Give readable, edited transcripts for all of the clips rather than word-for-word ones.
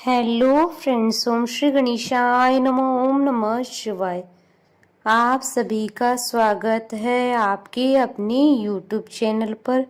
Hello friends, ओम श्री गणेशाय नमः। ओम नमः शिवाय। आप सभी का स्वागत है आपके अपने यूट्यूब चैनल पर।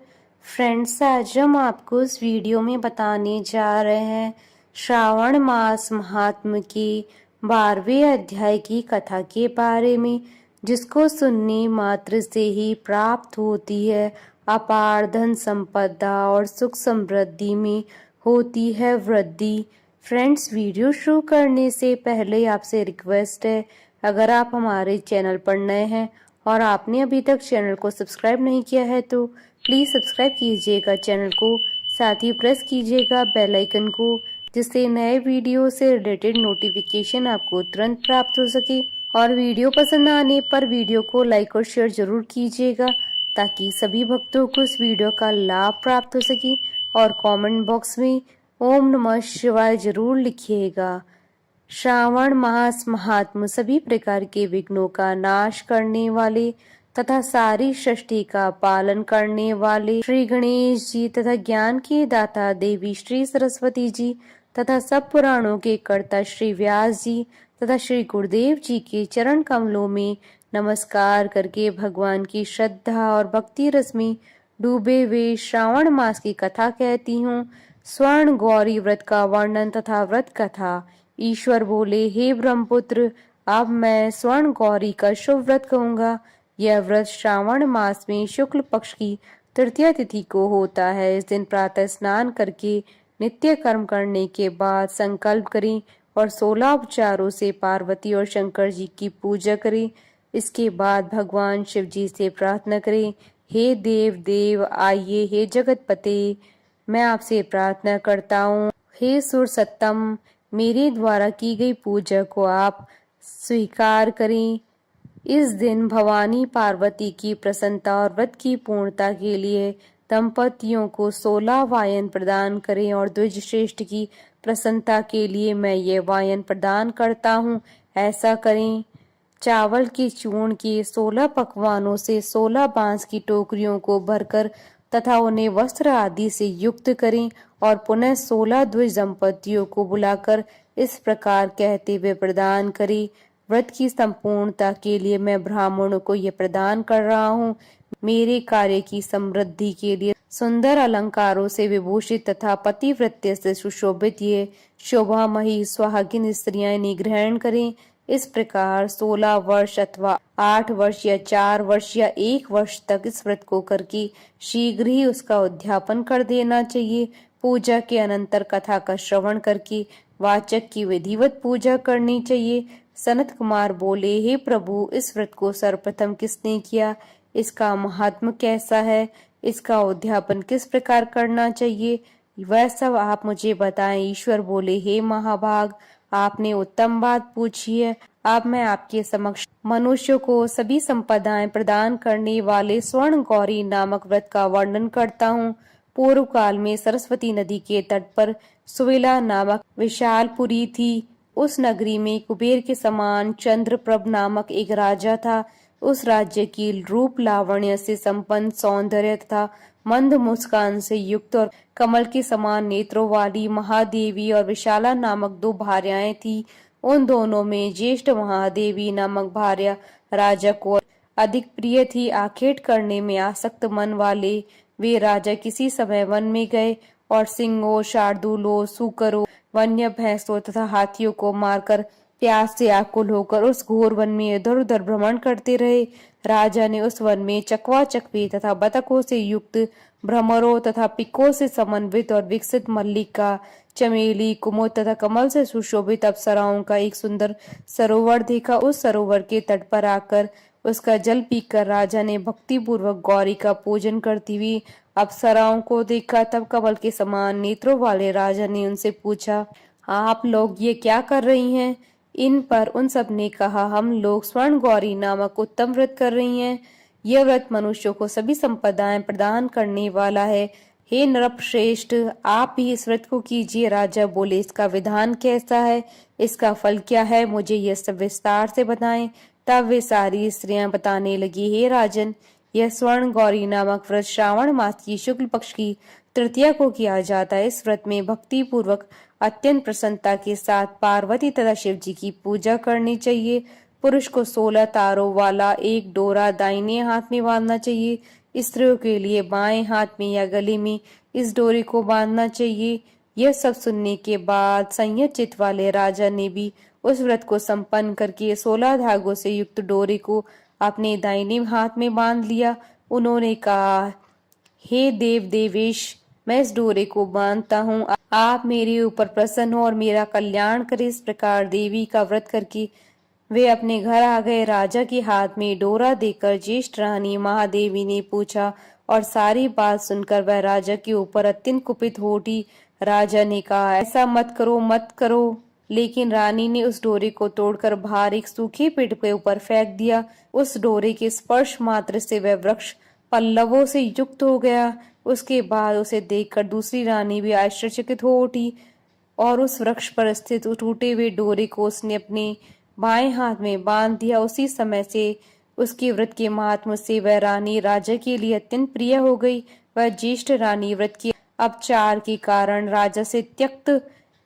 फ्रेंड्स, आज हम आपको इस वीडियो में बताने जा रहे हैं श्रावण मास महात्म के 12वें अध्याय की कथा के बारे में, जिसको सुनने मात्र से ही प्राप्त होती है अपार धन संपदा और सुख समृद्धि में होती है वृद्धि। फ्रेंड्स, वीडियो शुरू करने से पहले आपसे रिक्वेस्ट है, अगर आप हमारे चैनल पर नए हैं और आपने अभी तक चैनल को सब्सक्राइब नहीं किया है तो प्लीज़ सब्सक्राइब कीजिएगा चैनल को, साथ ही प्रेस कीजिएगा बेल आइकन को, जिससे नए वीडियो से रिलेटेड नोटिफिकेशन आपको तुरंत प्राप्त हो सके। और वीडियो पसंद आने पर वीडियो को लाइक और शेयर जरूर कीजिएगा, ताकि सभी भक्तों को इस वीडियो का लाभ प्राप्त हो सके। और कमेंट बॉक्स में ओम नमः शिवाय जरूर लिखिएगा। श्रावण मास महात्म सभी प्रकार के विघ्नों का नाश करने वाले तथा सारी सृष्टि का पालन करने वाले श्री गणेश जी तथा ज्ञान के दाता देवी श्री सरस्वती जी तथा सब पुराणों के कर्ता श्री व्यास जी तथा श्री गुरुदेव जी के चरण कमलों में नमस्कार करके भगवान की श्रद्धा और भक्ति रस में डूबे हुए श्रावण मास की कथा कहती हूँ। स्वर्ण गौरी व्रत का वर्णन तथा व्रत कथा। ईश्वर बोले, हे ब्रह्मपुत्र, अब मैं स्वर्ण गौरी का शुभ व्रत कहूंगा। यह व्रत श्रावण मास में शुक्ल पक्ष की तृतीया तिथि को होता है। इस दिन प्रातः स्नान करके नित्य कर्म करने के बाद संकल्प करें और 16 उपचारों से पार्वती और शंकर जी की पूजा करें। इसके बाद भगवान शिव जी से प्रार्थना करें, हे देव देव आइए, हे जगतपते, मैं आपसे प्रार्थना करता हूँ, हे सुर सत्तम, मेरे द्वारा की गई पूजा को आप स्वीकार करें। इस दिन भवानी पार्वती की प्रसन्नता और व्रत की पूर्णता के लिए दंपतियों को 16 वायन प्रदान करें और द्विज श्रेष्ठ की प्रसन्नता के लिए मैं ये वायन प्रदान करता हूँ, ऐसा करें। चावल के चूर्ण के 16 पकवानों से 16 बांस की टोकरियों को भरकर तथा उन्हें वस्त्र आदि से युक्त करें और पुनः 16 द्विज दंपतियों को बुलाकर इस प्रकार कहते हुए प्रदान करें, व्रत की संपूर्णता के लिए मैं ब्राह्मणों को यह प्रदान कर रहा हूँ। मेरे कार्य की समृद्धि के लिए सुंदर अलंकारों से विभूषित तथा पतिव्रत्य से सुशोभित ये शोभामयी सुहागिन स्त्रियां इन्हें ग्रहण करें। इस प्रकार 16 वर्ष अथवा 8 वर्ष या 4 वर्ष या 1 वर्ष तक इस व्रत को करके शीघ्र ही उसका उद्यापन कर देना चाहिए। पूजा के अनंतर कथा का श्रवण करके वाचक की विधिवत पूजा करनी चाहिए। सनत कुमार बोले, हे प्रभु, इस व्रत को सर्वप्रथम किसने किया? इसका महात्म कैसा है? इसका उद्यापन किस प्रकार करना चाहिए? वह सब आप मुझे बताएं। ईश्वर बोले, हे महाभाग, आपने उत्तम बात पूछी है। अब मैं आपके समक्ष मनुष्यों को सभी संपदाएं प्रदान करने वाले स्वर्ण गौरी नामक व्रत का वर्णन करता हूँ। पूर्व काल में सरस्वती नदी के तट पर सुविला नामक विशालपुरी थी। उस नगरी में कुबेर के समान चंद्रप्रभ नामक एक राजा था। उस राज्य की रूप लावण्य से संपन्न, सौंदर्य तथा मंद मुस्कान से युक्त और कमल के समान नेत्रों वाली महादेवी और विशाला नामक 2 भार्याएं थी। उन दोनों में ज्येष्ठ महादेवी नामक भार्या राजा को अधिक प्रिय थी। आखेट करने में आसक्त मन वाले वे राजा किसी समय वन में गए और सिंहों, शार्दूलों, सूकरों, वन्य भैंसों तथा हाथियों को मारकर प्यास से आकुल होकर उस घोर वन में इधर उधर भ्रमण करते रहे। राजा ने उस वन में चकवा चकवी तथा बतखों से युक्त भ्रमरों तथा पिकों से समन्वित और विकसित मल्लिका, चमेली, कुमुद तथा कमल से सुशोभित अप्सराओं का एक सुंदर सरोवर देखा। उस सरोवर के तट पर आकर उसका जल पीकर राजा ने भक्ति पूर्वक गौरी का पूजन करती हुई अप्सराओं को देखा। तब कमल के समान नेत्रों वाले राजा ने उनसे पूछा, आप लोग ये क्या कर रही हैं? इन पर उन सब ने कहा, हम लोग स्वर्ण गौरी नामक उत्तम व्रत कर रही हैं। यह व्रत मनुष्यों को सभी संपदाएं प्रदान करने वाला है। हे नरश्रेष्ठ, आप भी इस व्रत को कीजिए। राजा बोले, इसका विधान कैसा है? इसका फल क्या है? मुझे यह सब विस्तार से बताएं। तब वे सारी स्त्रियां बताने लगी, हे राजन, यह स्वर्ण गौरी नामक व्रत श्रावण मास की शुक्ल पक्ष की तृतीया को किया जाता है। इस व्रत में भक्ति पूर्वक अत्यंत प्रसन्नता के साथ पार्वती तथा शिव जी की पूजा करनी चाहिए। पुरुष को 16 तारों वाला एक डोरा दाहिने हाथ में बांधना चाहिए। स्त्रियों के लिए बाएं हाथ में या गले में इस डोरे को बांधना चाहिए। यह सब सुनने के बाद संयत चित्त वाले राजा ने भी उस व्रत को संपन्न करके 16 धागों से युक्त डोरे को अपने दाहिने हाथ में बांध लिया। उन्होंने कहा, हे देव देवेश, मैं इस डोरे को बांधता हूँ, आप मेरे ऊपर प्रसन्न हो और मेरा कल्याण करें। इस प्रकार देवी का व्रत करके वे अपने घर आ गए। राजा के हाथ में डोरा देकर ज्येष्ठ रानी महादेवी ने पूछा और सारी बात सुनकर वह राजा के ऊपर अत्यंत कुपित हो उठी। राजा ने कहा, ऐसा मत करो मत करो, लेकिन रानी ने उस डोरे को तोड़कर बाहर एक सूखे पेड़ के ऊपर फेंक दिया। उस डोरे के स्पर्श मात्र से वह वृक्ष पल्लवों से युक्त हो गया। उसके बाद उसे देखकर दूसरी रानी भी आश्चर्यचकित हो उठी और उस वृक्ष पर स्थित टूटे हुए डोरे को उसने अपने बाएं हाथ में बांध दिया। उसी समय से उसके व्रत के महात्म्य से वह रानी राजा के लिए अत्यंत प्रिय हो गई। वह ज्येष्ठ रानी व्रत के अपचार के कारण राजा से त्यक्त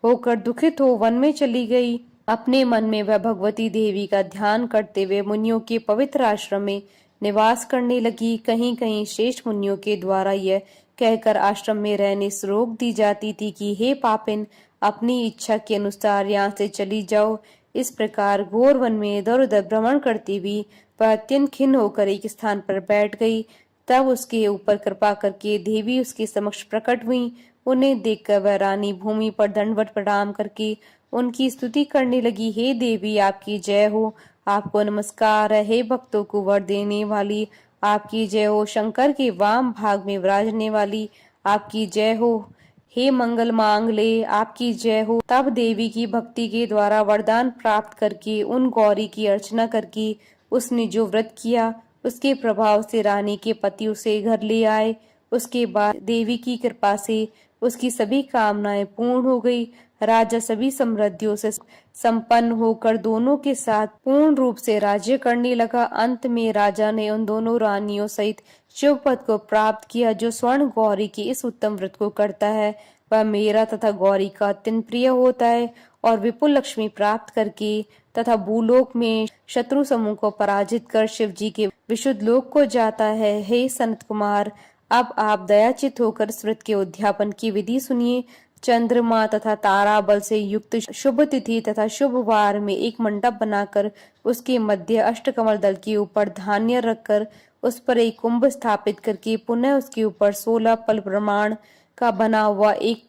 होकर दुखित हो वन में चली गई। अपने मन में वह भगवती देवी का ध्यान करते हुए मुनियों के पवित्र आश्रम में निवास करने लगी। कहीं कहीं श्रेष्ठ मुनियों के द्वारा यह कहकर आश्रम में रहने से रोक दी जाती थी कि हे पापिन, अपनी इच्छा के अनुसार यहाँ से चली जाओ। इस प्रकार घोर वन में इधर उधर भ्रमण करती हुई वह अत्यंत खिन्न होकर एक स्थान पर बैठ गई। तब उसके ऊपर कृपा करके देवी उसके समक्ष प्रकट हुई। उन्हें देखकर वह रानी भूमि पर दंडवत प्रणाम करके उनकी स्तुति करने लगी। हे देवी, आपकी जय हो, आपको नमस्कार है। हे भक्तों को वर देने वाली, आपकी जय हो। शंकर के वाम भाग में विराजने वाली, आपकी जय हो। हे मंगल मांगले, आपकी जय हो। तब देवी की भक्ति के द्वारा वरदान प्राप्त करके उन गौरी की अर्चना करके उसने जो व्रत किया, उसके प्रभाव से रानी के पति उसे घर ले आए। उसके बाद देवी की कृपा से उसकी सभी कामनाएं पूर्ण हो गई। राजा सभी समृद्धियों से संपन्न होकर दोनों के साथ पूर्ण रूप से राज्य करने लगा। अंत में राजा ने उन दोनों रानियों सहित शिव पद को प्राप्त किया। जो स्वर्ण गौरी के इस उत्तम व्रत को करता है वह मेरा तथा गौरी का अत्यंत प्रिय होता है और विपुल लक्ष्मी प्राप्त करके तथा भूलोक में शत्रु समूह को पराजित कर शिव जी के विशुद्ध लोक को जाता है। हे सनत कुमार, अब आप दयाचित होकर इस व्रत के उद्यापन की विधि सुनिए। चंद्रमा तथा तारा बल से युक्त शुभ तिथि तथा शुभ वार में एक मंडप बनाकर उसके मध्य अष्टकमल दल के ऊपर धान्य रखकर उस पर एक कुंभ स्थापित करके पुनः उसके ऊपर 16 पल प्रमाण का बना हुआ एक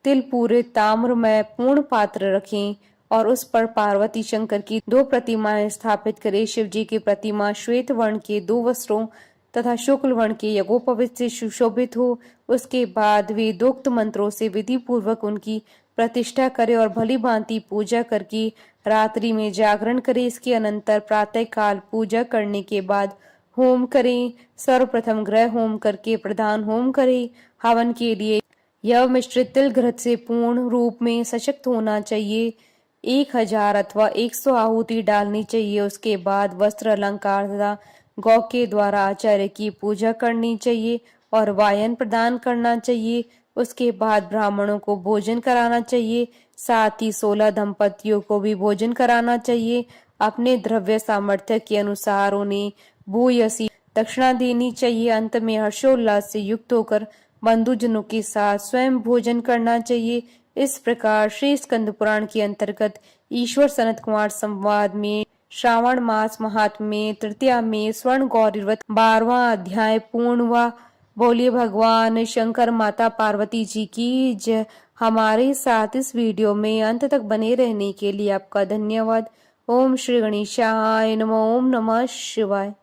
तिल पूरे ताम्रमय पूर्ण पात्र रखें और उस पर पार्वती शंकर की 2 प्रतिमाएं स्थापित करें। शिव जी की प्रतिमा श्वेत वर्ण के 2 वस्त्रों तथा शुक्ल वर्ण के यज्ञोपवीत से सुशोभित हो। उसके बाद वेदोक्त मंत्रों से विधि पूर्वक उनकी प्रतिष्ठा करे और भली भांति पूजा करके रात्रि में जागरण करे। इसके अनंतर प्रातः काल पूजा करने के बाद होम करें। सर्वप्रथम ग्रह होम करके प्रधान होम करें। हवन के लिए यह मिश्रित तिल घृत से पूर्ण रूप में सशक्त होना चाहिए। 1000 अथवा 100 आहुति डालनी चाहिए। उसके बाद वस्त्र अलंकार तथा गौ के द्वारा आचार्य की पूजा करनी चाहिए और वायन प्रदान करना चाहिए। उसके बाद ब्राह्मणों को भोजन कराना चाहिए। साथ ही 16 दंपतियों को भी भोजन कराना चाहिए। अपने द्रव्य सामर्थ्य के अनुसार उन्हें भूयसी दक्षिणा देनी चाहिए। अंत में हर्षोल्लास से युक्त होकर बंधुजनों के साथ स्वयं भोजन करना चाहिए। इस प्रकार श्री स्कंद पुराण के अंतर्गत ईश्वर सनत कुमार संवाद में श्रावण मास महात्म्य में तृतीया में स्वर्ण गौरी व्रत 12वां अध्याय पूर्ण हुआ। बोलिए भगवान शंकर माता पार्वती जी की जय। हमारे साथ इस वीडियो में अंत तक बने रहने के लिए आपका धन्यवाद। ओम श्री गणेशाय नमः। ओम नमः शिवाय।